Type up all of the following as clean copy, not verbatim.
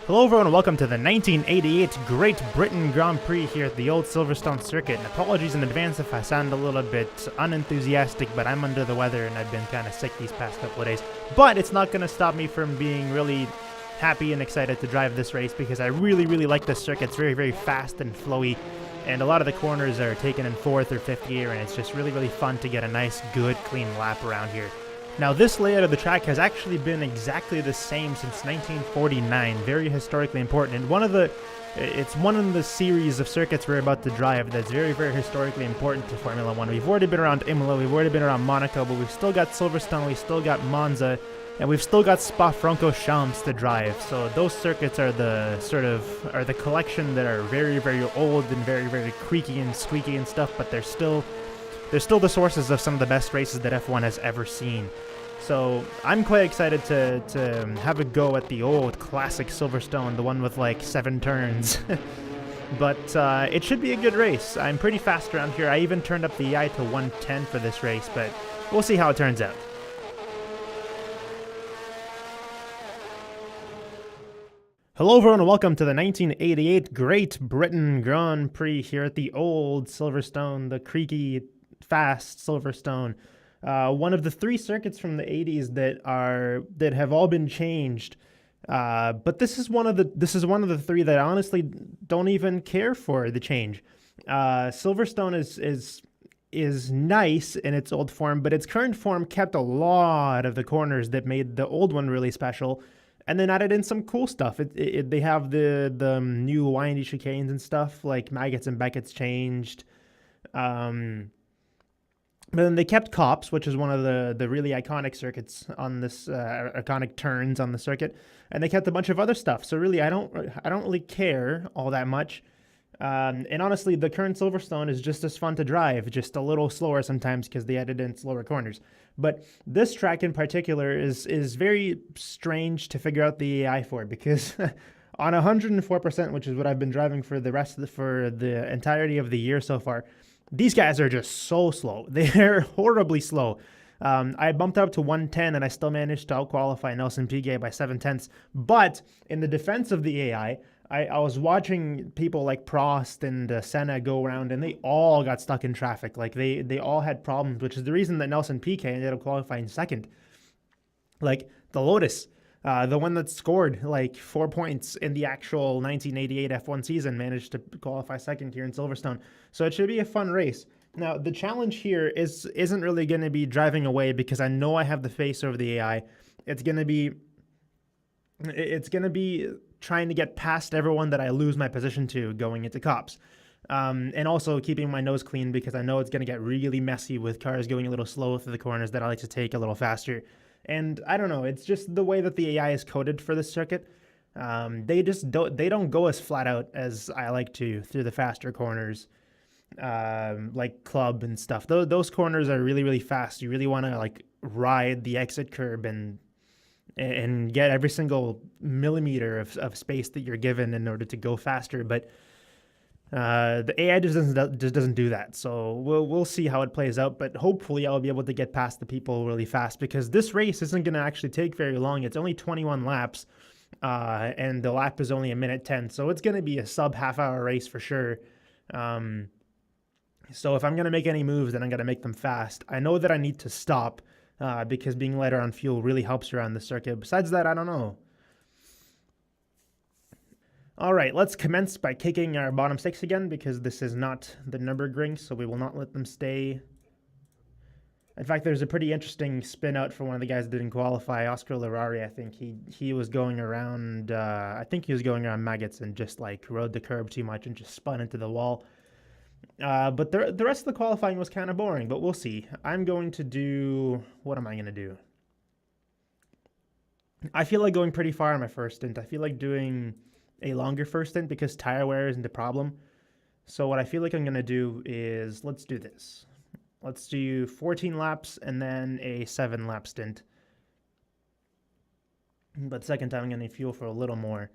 Hello everyone and welcome to the 1988 Great Britain Grand Prix here at the old Silverstone circuit. And apologies in advance if I sound a little bit unenthusiastic, but I'm under the weather and I've been kind of sick these past couple of days. But it's not going to stop me from being really happy and excited to drive this race because I really like this circuit. It's very fast and flowy, and a lot of the corners are taken in 4th or 5th gear, and it's just really fun to get a nice, good, clean lap around here. Now, this layout of the track has actually been exactly the same since 1949, very historically important, and it's one of the series of circuits we're about to drive that's very historically important to Formula 1. We've already been around Imola, we've already been around Monaco, but we've still got Silverstone, we've still got Monza, and we've still got Spa-Francorchamps to drive. So those circuits are the collection that are very old and very creaky and squeaky and stuff, but they're still the sources of some of the best races that F1 has ever seen. So I'm quite excited to have a go at the old classic Silverstone, the one with like 7 turns. But it should be a good race. I'm pretty fast around here. I even turned up the EI to 110 for this race, but we'll see how it turns out. Hello everyone and welcome to the 1988 Great Britain Grand Prix here at the old Silverstone, the creaky, fast Silverstone. One of the 3 circuits from the 80s that have all been changed. But this is one of the 3 that I honestly don't even care for the change. Silverstone is nice in its old form, but its current form kept a lot of the corners that made the old one really special, and then added in some cool stuff. They have the new windy chicanes and stuff, like Maggots and Beckett's changed. But then they kept Cops, which is one of the really iconic circuits on this, iconic turns on the circuit, and they kept a bunch of other stuff. So really, I don't really care all that much. And honestly, the current Silverstone is just as fun to drive, just a little slower sometimes because they added in slower corners. But this track in particular is very strange to figure out the AI for, because on 104%, which is what I've been driving for the entirety of the year so far, these guys are just so slow. They're horribly slow. I bumped up to 110 and I still managed to out-qualify Nelson Piquet by 7/10. But in the defense of the AI, I was watching people like Prost and Senna go around, and they all got stuck in traffic. Like they all had problems, which is the reason that Nelson Piquet ended up qualifying second. Like the Lotus, the one that scored like 4 points in the actual 1988 F1 season, managed to qualify second here in Silverstone. So it should be a fun race. Now, the challenge here isn't really going to be driving away, because I know I have the face over the AI. It's going to be trying to get past everyone that I lose my position to going into Cops. And also keeping my nose clean, because I know it's going to get really messy with cars going a little slow through the corners that I like to take a little faster. And I don't know, it's just the way that the AI is coded for this circuit. They don't go as flat out as I like to through the faster corners, like Club and stuff. Those corners are really fast. You really want to like ride the exit curb and get every single millimeter of space that you're given in order to go faster. But the AI just doesn't do that. So we'll see how it plays out. But hopefully I'll be able to get past the people really fast, because this race isn't going to actually take very long. It's only 21 laps, and the lap is only 1:10. So it's going to be a sub half-hour race for sure. So if I'm going to make any moves, then I'm going to make them fast. I know that I need to stop, because being lighter on fuel really helps around the circuit. Besides that, I don't know. All right, let's commence by kicking our bottom 6 again, because this is not the Nürburgring, so we will not let them stay. In fact, there's a pretty interesting spin out for one of the guys that didn't qualify, Oscar Larari. I think he was going around, Maggots and just like rode the curb too much and just spun into the wall. But the rest of the qualifying was kind of boring, but we'll see. I'm going to do... What am I going to do? I feel like going pretty far on my first stint. I feel like doing a longer first stint because tire wear isn't a problem. So what I feel like I'm going to do is, let's do this. Let's do 14 laps and then a 7-lap stint. But second time I'm going to fuel for a little more.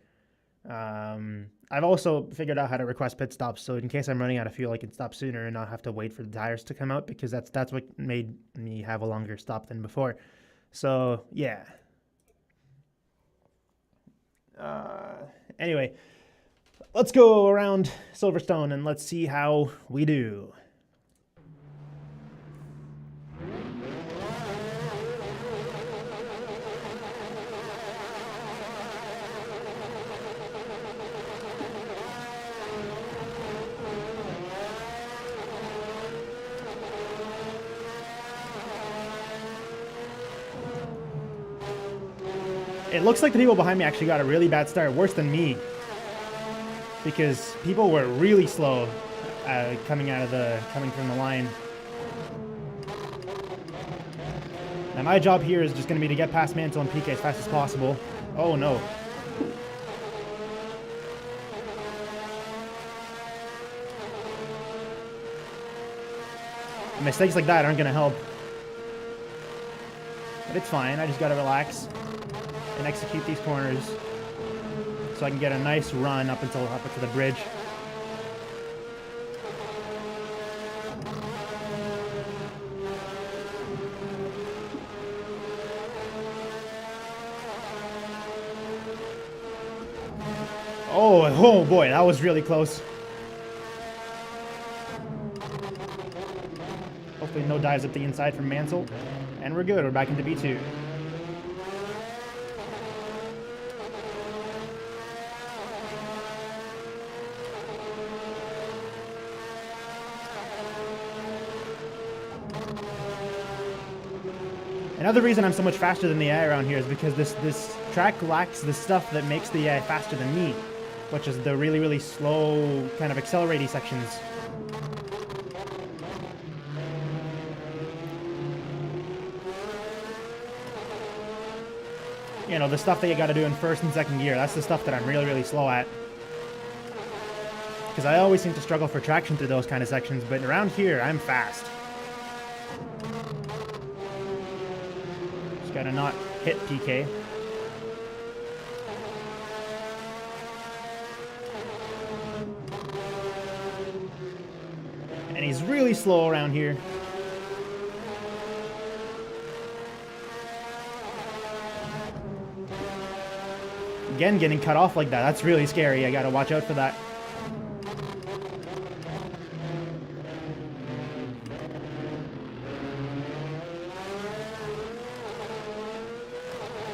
I've also figured out how to request pit stops, so in case I'm running out of fuel, I can stop sooner and not have to wait for the tires to come out, because that's what made me have a longer stop than before. So yeah. Anyway, let's go around Silverstone and let's see how we do. It looks like the people behind me actually got a really bad start, worse than me, because people were really slow coming from the line. Now my job here is just going to be to get past Mantle and PK as fast as possible. Oh no. Mistakes like that aren't going to help. But it's fine, I just got to relax and execute these corners so I can get a nice run up to the bridge. Oh boy, that was really close. Hopefully no dives up the inside from Mansell. And we're good, we're back into B2. Another reason I'm so much faster than the AI around here is because this track lacks the stuff that makes the AI faster than me, which is the really, really slow kind of accelerating sections. You know, the stuff that you gotta do in first and second gear, that's the stuff that I'm really, really slow at. Because I always seem to struggle for traction through those kind of sections, but around here, I'm fast. Just gotta not hit PK. And he's really slow around here. Again, getting cut off like that, that's really scary. I gotta watch out for that.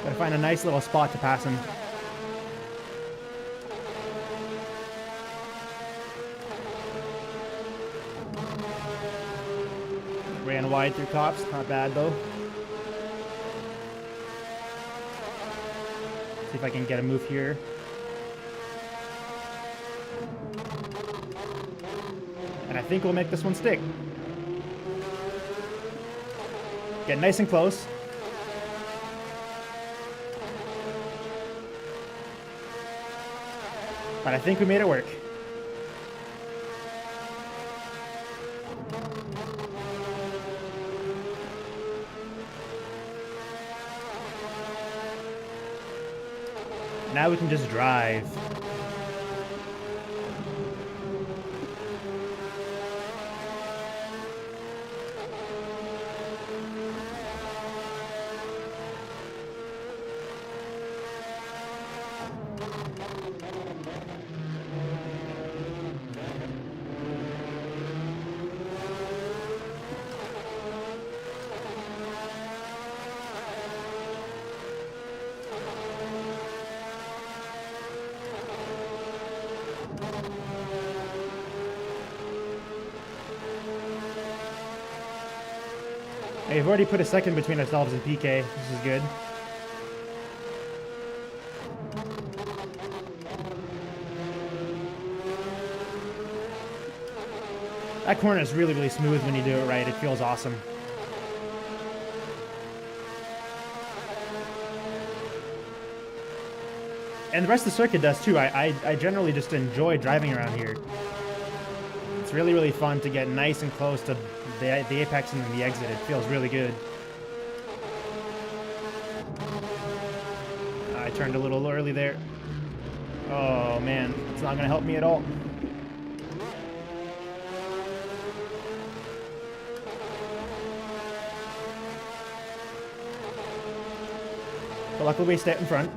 Gotta find a nice little spot to pass him. Ran wide through cops, not bad though. See if I can get a move here. And I think we'll make this one stick. Get nice and close. But I think we made it work. Now we can just drive. We've already put a second between ourselves and PK. This is good. That corner is really, really smooth when you do it right. It feels awesome. And the rest of the circuit does too. I generally just enjoy driving around here. It's really, really fun to get nice and close to the apex and then the exit. It feels really good. I turned a little early there. Oh man, it's not gonna help me at all. But luckily we stay in front.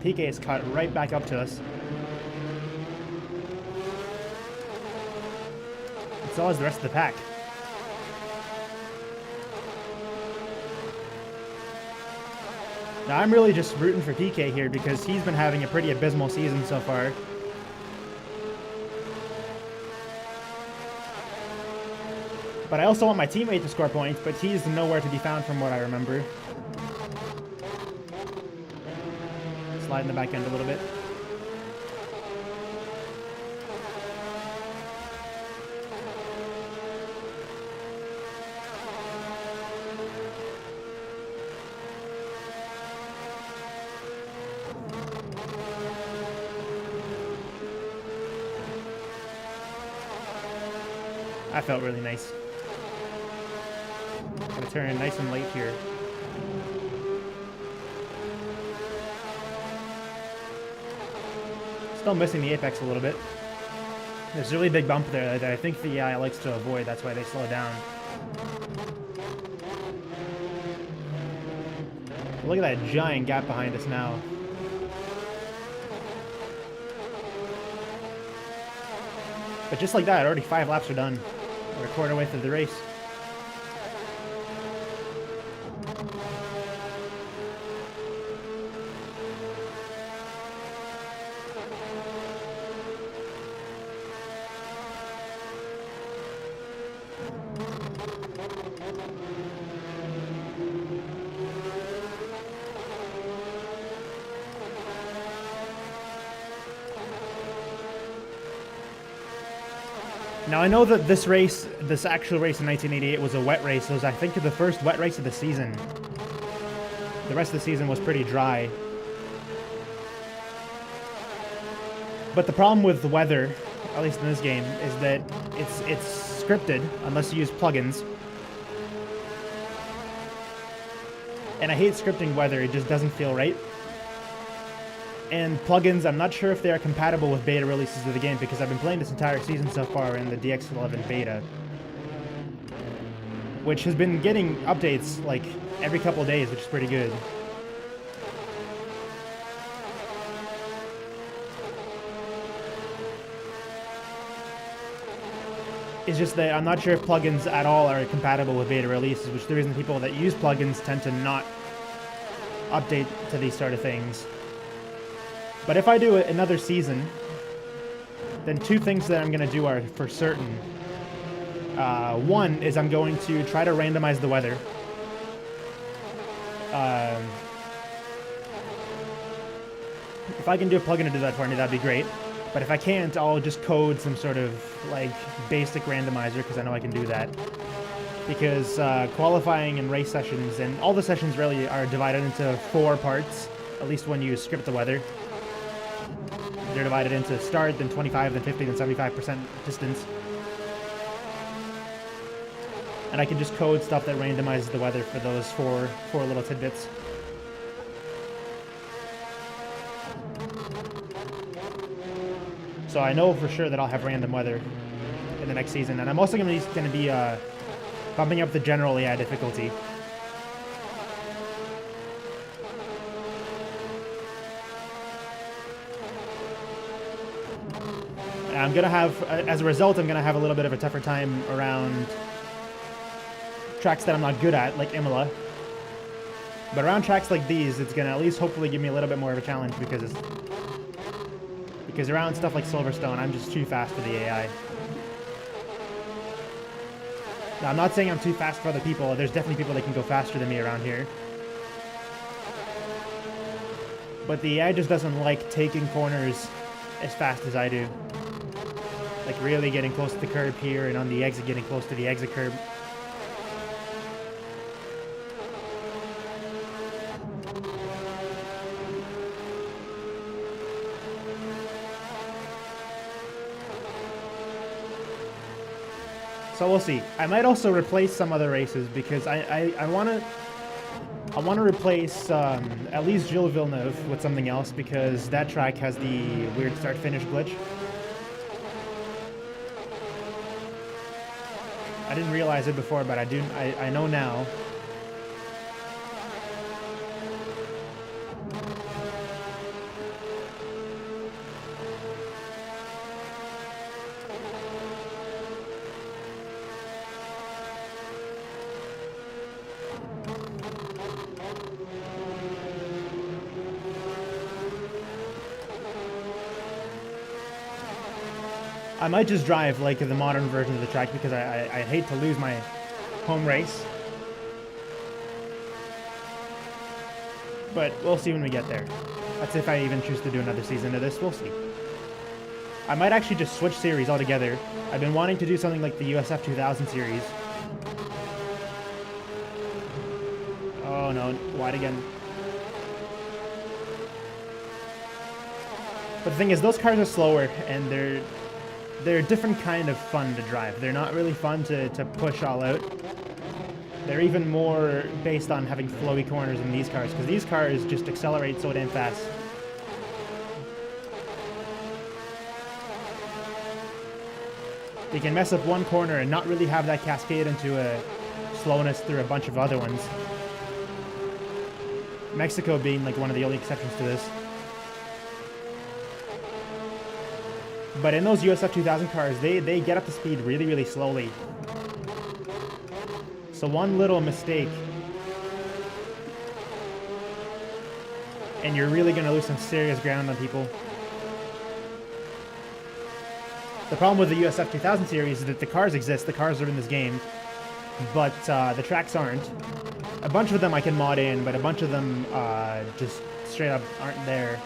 Piquet is caught right back up to us. And so is the rest of the pack. Now I'm really just rooting for Piquet here because he's been having a pretty abysmal season so far. But I also want my teammate to score points, but he's nowhere to be found from what I remember. Slide in the back end a little bit. That felt really nice. Gonna turn in nice and late here. Still missing the apex a little bit. There's a really big bump there that I think the AI likes to avoid. That's why they slow down. Look at that giant gap behind us now. But just like that, already 5 laps are done. We're a quarter way through the race. Now I know that this actual race in 1988 was a wet race. It was, I think, the first wet race of the season. The rest of the season was pretty dry. But the problem with the weather, at least in this game, is that it's scripted unless you use plugins. And I hate scripting weather, it just doesn't feel right. And plugins, I'm not sure if they are compatible with beta releases of the game because I've been playing this entire season so far in the DX11 beta, which has been getting updates like every couple of days, which is pretty good. It's just that I'm not sure if plugins at all are compatible with beta releases, which is the reason people that use plugins tend to not update to these sort of things. But if I do another season, then 2 things that I'm going to do are for certain. One is I'm going to try to randomize the weather. If I can do a plugin to do that for me, that'd be great. But if I can't, I'll just code some sort of like basic randomizer because I know I can do that. Because qualifying and race sessions and all the sessions really are divided into 4 parts, at least when you script the weather. They're divided into start, then 25, then 50, then 75% distance. And I can just code stuff that randomizes the weather for those four little tidbits. So I know for sure that I'll have random weather in the next season. And I'm also going to be bumping up the general AI difficulty. I'm going to have, as a result, I'm going to have a little bit of a tougher time around tracks that I'm not good at, like Imola. But around tracks like these, it's going to at least hopefully give me a little bit more of a challenge because around stuff like Silverstone, I'm just too fast for the AI. Now, I'm not saying I'm too fast for other people. There's definitely people that can go faster than me around here. But the AI just doesn't like taking corners as fast as I do. Like really getting close to the curb here and on the exit getting close to the exit curb. So we'll see. I might also replace some other races because I want to replace at least Gilles Villeneuve with something else because that track has the weird start-finish glitch. I didn't realize it before, but I know now. I might just drive like the modern version of the track because I hate to lose my home race. But we'll see when we get there. That's if I even choose to do another season of this. We'll see. I might actually just switch series altogether. I've been wanting to do something like the USF 2000 series. Oh no, wide again. But the thing is, those cars are slower, and they're a different kind of fun to drive. They're not really fun to push all out. They're even more based on having flowy corners in these cars, because these cars just accelerate so damn fast. They can mess up one corner and not really have that cascade into a slowness through a bunch of other ones. Mexico being like one of the only exceptions to this. But in those USF 2000 cars, they get up to speed really, really slowly. So one little mistake, and you're really going to lose some serious ground on people. The problem with the USF 2000 series is that the cars exist, the cars are in this game, but the tracks aren't. A bunch of them I can mod in, but a bunch of them just straight up aren't there.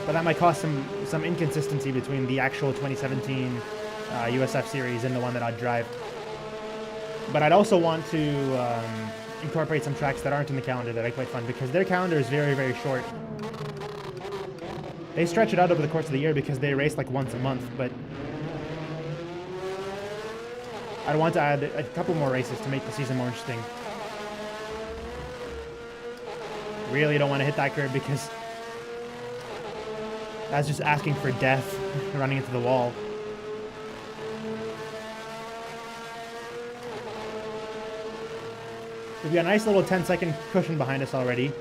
But that might cause some inconsistency between the actual 2017 USF series and the one that I'd drive. But I'd also want to incorporate some tracks that aren't in the calendar that are quite fun, because their calendar is very, very short. They stretch it out over the course of the year because they race like once a month, but I'd want to add a couple more races to make the season more interesting. Really don't want to hit that curb because that's just asking for death, running into the wall. We've got a nice little 10-second cushion behind us already.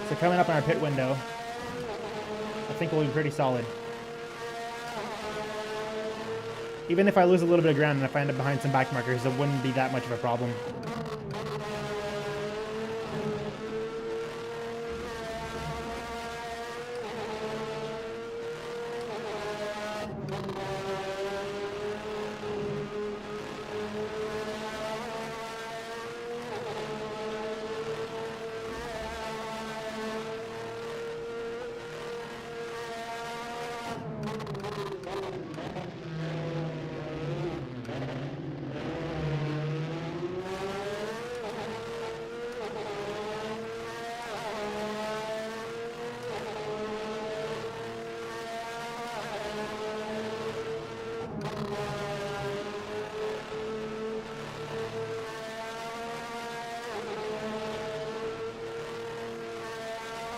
So coming up on our pit window, I think we'll be pretty solid. Even if I lose a little bit of ground and if I end up behind some back markers, it wouldn't be that much of a problem.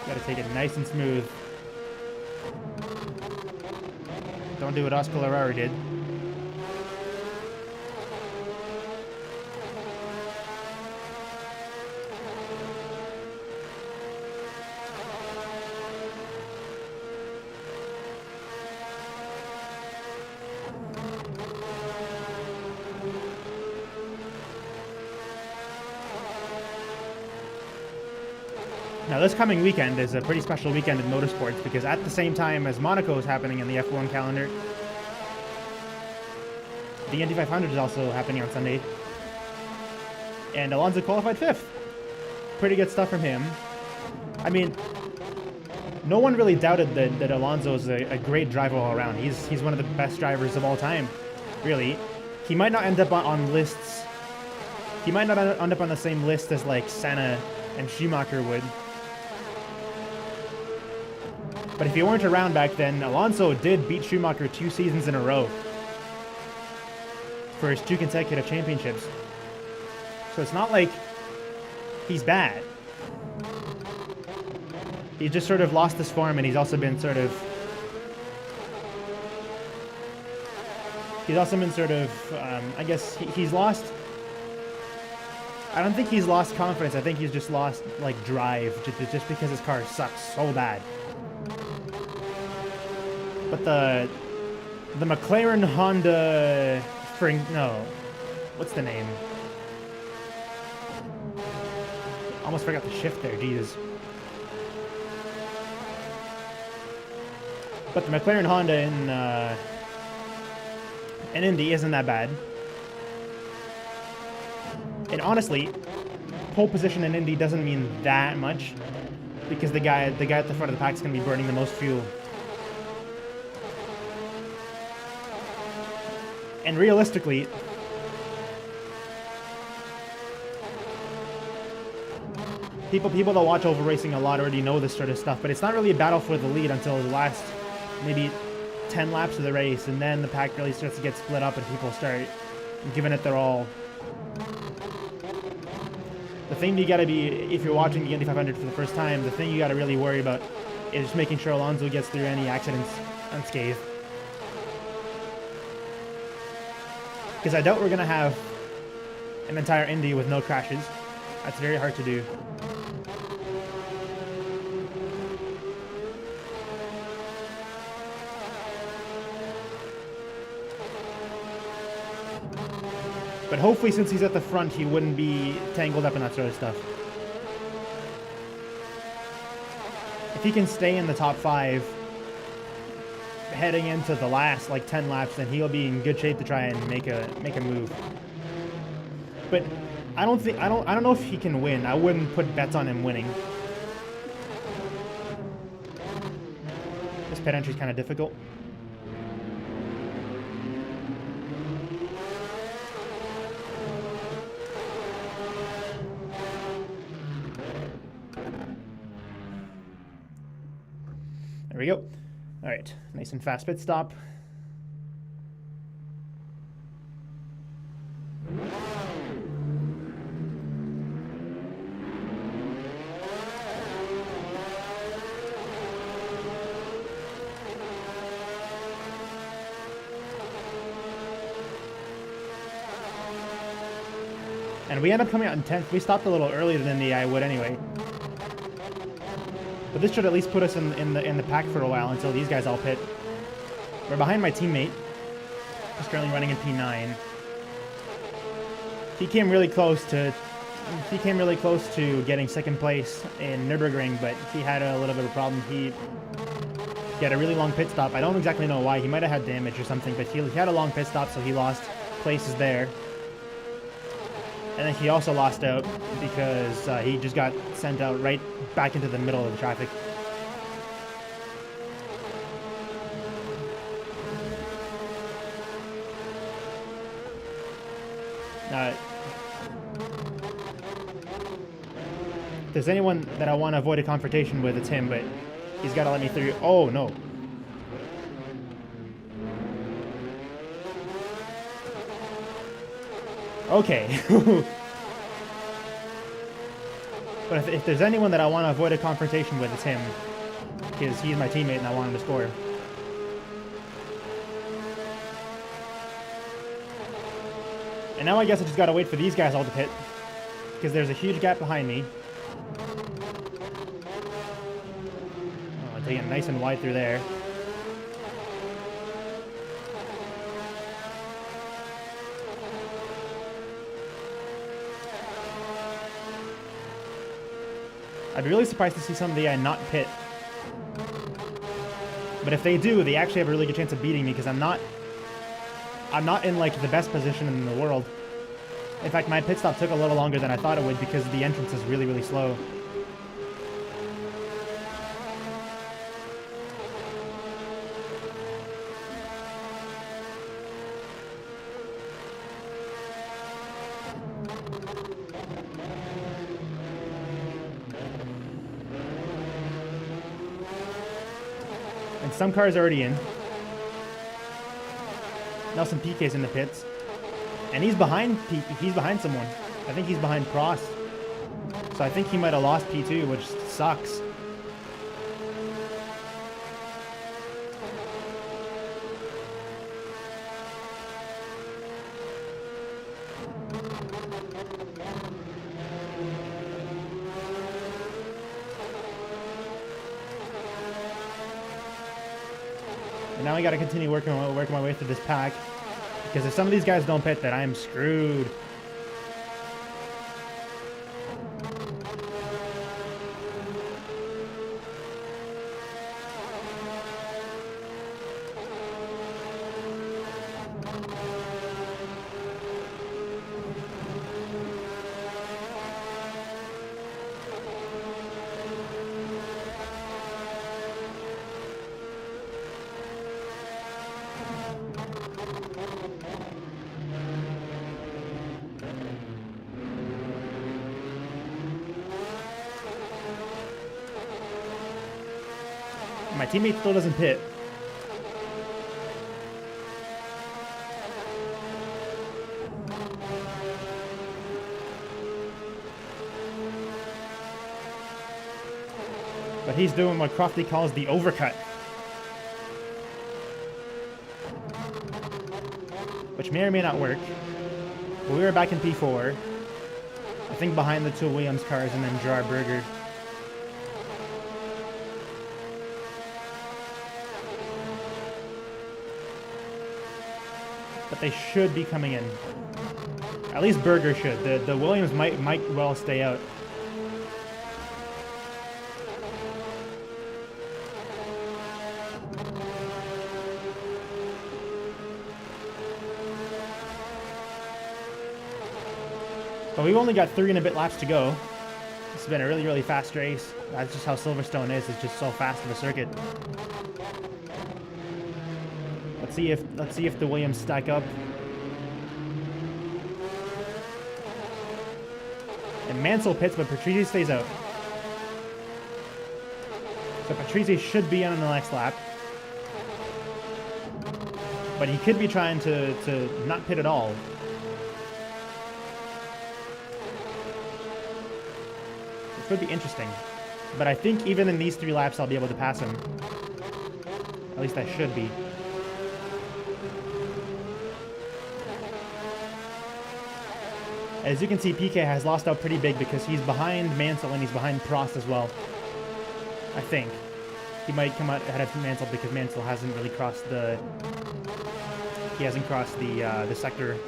Gotta take it nice and smooth. Don't do what Oscar Larrari did. Now this coming weekend is a pretty special weekend in motorsports because at the same time as Monaco is happening in the F1 calendar, the Indy 500 is also happening on Sunday. And Alonso qualified 5th. Pretty good stuff from him. I mean, no one really doubted that Alonso is a great driver all around. He's one of the best drivers of all time, really. He might not end up on lists. He might not end up on the same list as like Senna and Schumacher would. But if you weren't around back then, Alonso did beat Schumacher 2 seasons in a row for his 2 consecutive championships. So it's not like he's bad. He just sort of lost his form, and he's also been sort of... I guess he's lost... I don't think he's lost confidence. I think he's just lost, like, drive, just because his car sucks so bad. But the McLaren Honda... what's the name? Almost forgot to shift there, Jesus. But the McLaren Honda in Indy isn't that bad. And honestly, pole position in Indy doesn't mean that much because the guy at the front of the pack is going to be burning the most fuel. And realistically, people that watch over racing a lot already know this sort of stuff, but it's not really a battle for the lead until the last maybe 10 laps of the race, and then the pack really starts to get split up and people start giving it their all. The thing you gotta be, if you're watching the Indy 500 for the first time, the thing you gotta really worry about is just making sure Alonso gets through any accidents unscathed. Because I doubt we're gonna have an entire Indy with no crashes. That's very hard to do. But hopefully, since he's at the front, he wouldn't be tangled up in that sort of stuff. If he can stay in the top 5 heading into the last like 10 laps, then he'll be in good shape to try and make a move. But I don't know if he can win. I wouldn't put bets on him winning. This pit entry is kind of difficult. There we go. All right, nice and fast pit stop. And we end up coming out in 10th. We stopped a little earlier than I would anyway. But this should at least put us in the pack for a while until these guys all pit. We're behind my teammate, who's currently running in P9. He came really close to getting second place in Nürburgring, but he had a little bit of a problem. He had a really long pit stop. I don't exactly know why. He might have had damage or something, but he had a long pit stop, so he lost places there. And then he also lost out because he just got sent out right back into the middle of the traffic. If there's anyone that I want to avoid a confrontation with, it's him, but he's got to let me through. Oh, no. Okay. But if there's anyone that I want to avoid a confrontation with, it's him. Because he's my teammate and I want him to score. And now I guess I just gotta wait for these guys all to pit. Because there's a huge gap behind me. Oh, I'm taking it nice and wide through there. I'd be really surprised to see somebody not pit. But if they do, they actually have a really good chance of beating me because I'm not in like the best position in the world. In fact, my pit stop took a little longer than I thought it would because the entrance is really, really slow. And some cars are already in. Nelson Piquet's in the pits. And he's behind someone. I think he's behind Prost. So I think he might have lost P2, which sucks. And now I got to continue working my way through this pack. Because if some of these guys don't pit, then I am screwed. teammate still doesn't pit. But he's doing what Crofty calls the overcut, which may or may not work. But we were back in P4. I think behind the two Williams cars and then Gerard Berger. But they should be coming in. At least Berger should. The Williams might well stay out. But we've only got 3 and a bit laps to go. This has been a really, really fast race. That's just how Silverstone is. It's just so fast of a circuit. Let's see if the Williams stack up. And Mansell pits, but Patrese stays out. So Patrese should be on the next lap. But he could be trying to not pit at all. Which would be interesting. But I think even in these 3 laps, I'll be able to pass him. At least I should be. As you can see, PK has lost out pretty big because he's behind Mansell and he's behind Prost as well. I think. He might come out ahead of Mansell because Mansell hasn't really crossed the... He hasn't crossed the sector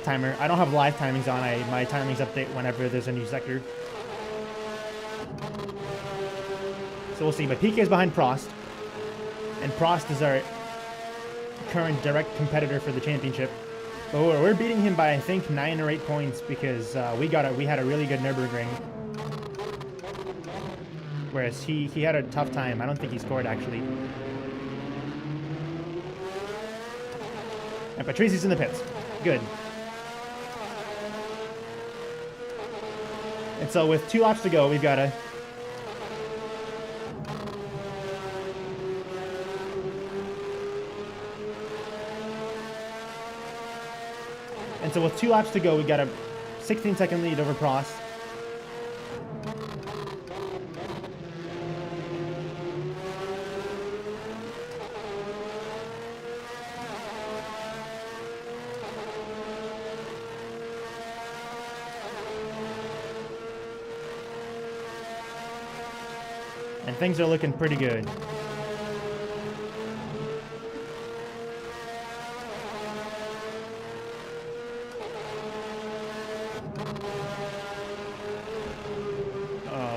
timer. I don't have live timings on. My timings update whenever there's a new sector. So we'll see. But PK is behind Prost. And Prost is our current direct competitor for the championship. But we're beating him by, I think, 9 or 8 points because we had a really good Nürburgring. Whereas he had a tough time. I don't think he scored, actually. And Patrice's in the pits. Good. And so with 2 laps to go, we've got to... And so with 2 laps to go, we got a 16-second lead over Prost. And things are looking pretty good.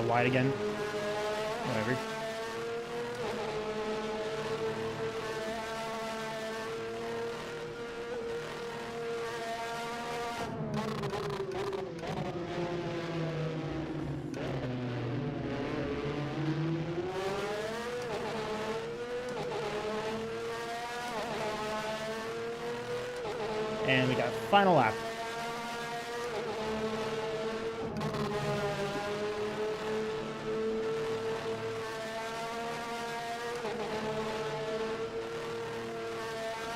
Wide again. Whatever. And we got final lap.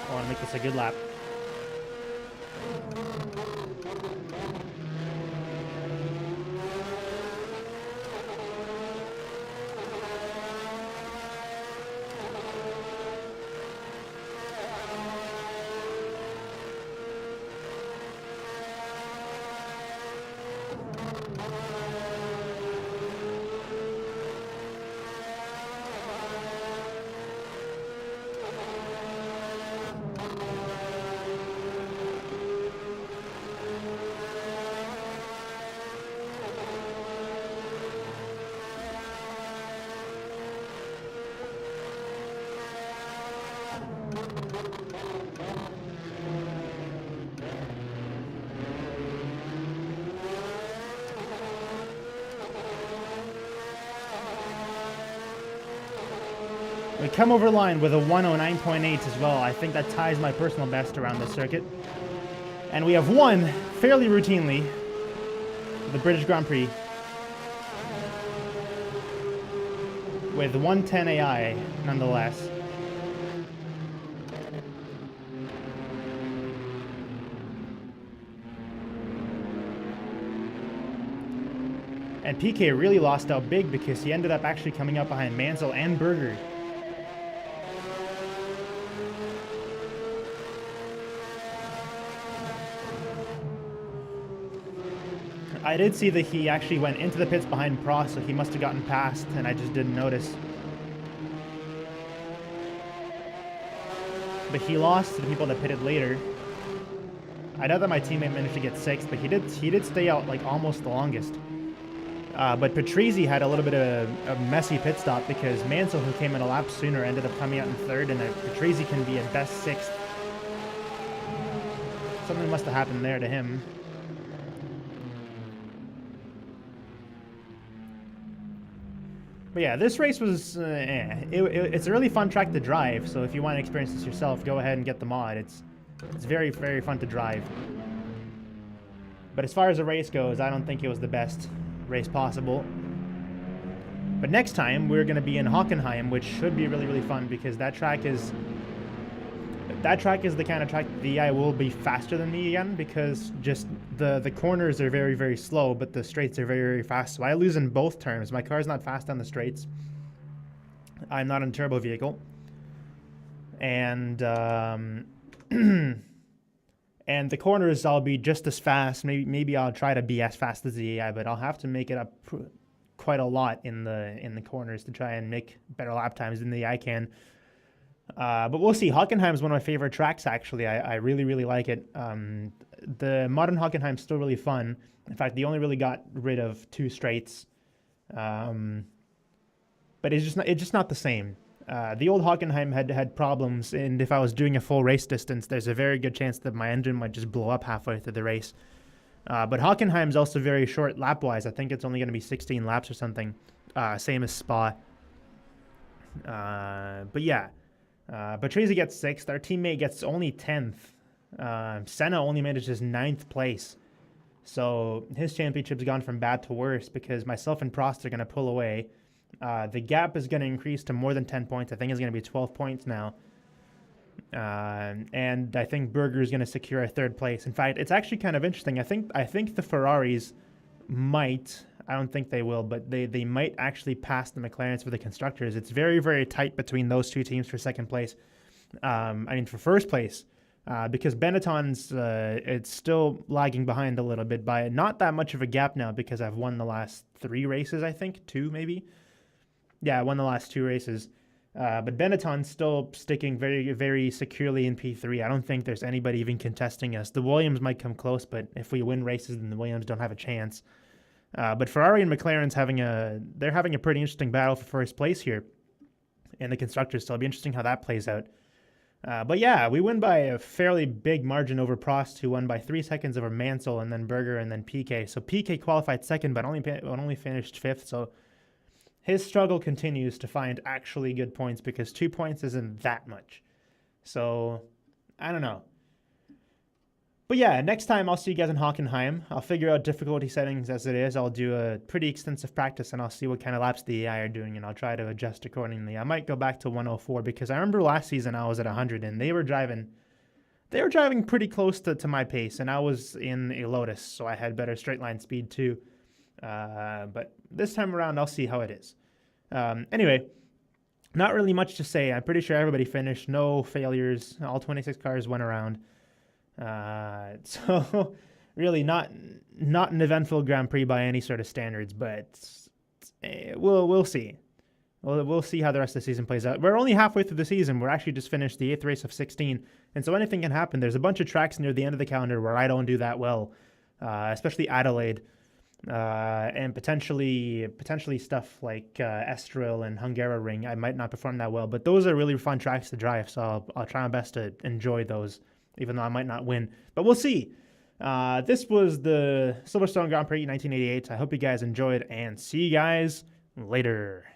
I want to make this a good lap. We come over the line with a 109.8 as well. I think that ties my personal best around this circuit. And we have won fairly routinely the British Grand Prix. with 110 AI, nonetheless. And PK really lost out big because he ended up actually coming up behind Mansell and Berger. I did see that he actually went into the pits behind Prost, so he must have gotten past, and I just didn't notice. But he lost to the people that pitted later. I know that my teammate managed to get 6th, but he did stay out like almost the longest. But Patrizi had a little bit of a messy pit stop because Mansell, who came in a lap sooner, ended up coming out in 3rd, and Patrizi can be at best 6th. Something must have happened there to him. But yeah, this race was, it's a really fun track to drive, so if you want to experience this yourself, go ahead and get the mod. It's very, very fun to drive. But as far as the race goes, I don't think it was the best race possible. But next time, we're going to be in Hockenheim, which should be really, really fun, because that track is the kind of track the AI will be faster than me again, because just the corners are very, very slow, but the straights are very, very fast. So I lose in both terms. My car's not fast on the straights. I'm not in a turbo vehicle. And and the corners I'll be just as fast. Maybe I'll try to be as fast as the AI, but I'll have to make it up quite a lot in the corners to try and make better lap times than the AI can. But we'll see. Hockenheim is one of my favorite tracks, actually. I really, really like it. The modern Hockenheim is still really fun. In fact, they only really got rid of 2 straights. But it's just not the same. The old Hockenheim had problems, and if I was doing a full race distance, there's a very good chance that my engine might just blow up halfway through the race. But Hockenheim's also very short lap-wise. I think it's only going to be 16 laps or something, same as Spa. But yeah. Patrizi gets 6th. Our teammate gets only 10th. Senna only manages 9th place. So his championship's gone from bad to worse because myself and Prost are going to pull away. The gap is going to increase to more than 10 points. I think it's going to be 12 points now. And I think Berger is going to secure a 3rd place. In fact, it's actually kind of interesting. I think the Ferraris might... I don't think they will, but they might actually pass the McLarens for the constructors. It's very, very tight between those 2 teams for 2nd place. For 1st place, because Benetton's it's still lagging behind a little bit by not that much of a gap now because I've won the last 3 races, I think. 2, maybe? Yeah, I won the last 2 races. But Benetton's still sticking very, very securely in P3. I don't think there's anybody even contesting us. The Williams might come close, but if we win races, then the Williams don't have a chance. But Ferrari and McLaren's having a pretty interesting battle for 1st place here in the constructors, so it'll be interesting how that plays out. But yeah, we win by a fairly big margin over Prost, who won by 3 seconds over Mansell, and then Berger, and then PK. So PK qualified 2nd, but only finished 5th. So his struggle continues to find actually good points because 2 points isn't that much. So I don't know. But yeah, next time I'll see you guys in Hockenheim. I'll figure out difficulty settings as it is. I'll do a pretty extensive practice, and I'll see what kind of laps the AI are doing, and I'll try to adjust accordingly. I might go back to 104 because I remember last season I was at 100, and they were driving pretty close to my pace, and I was in a Lotus, so I had better straight line speed too. But this time around, I'll see how it is. Anyway, not really much to say. I'm pretty sure everybody finished. No failures. All 26 cars went around. So really not an eventful Grand Prix by any sort of standards, but we'll see. We'll see how the rest of the season plays out. We're only halfway through the season. We're actually just finished the 8th race of 16, and so anything can happen. There's a bunch of tracks near the end of the calendar where I don't do that well, especially Adelaide, and potentially stuff like Estoril and Hungaroring. I might not perform that well, but those are really fun tracks to drive, so I'll try my best to enjoy those, even though I might not win. But we'll see. This was the Silverstone Grand Prix 1988. I hope you guys enjoyed, and see you guys later.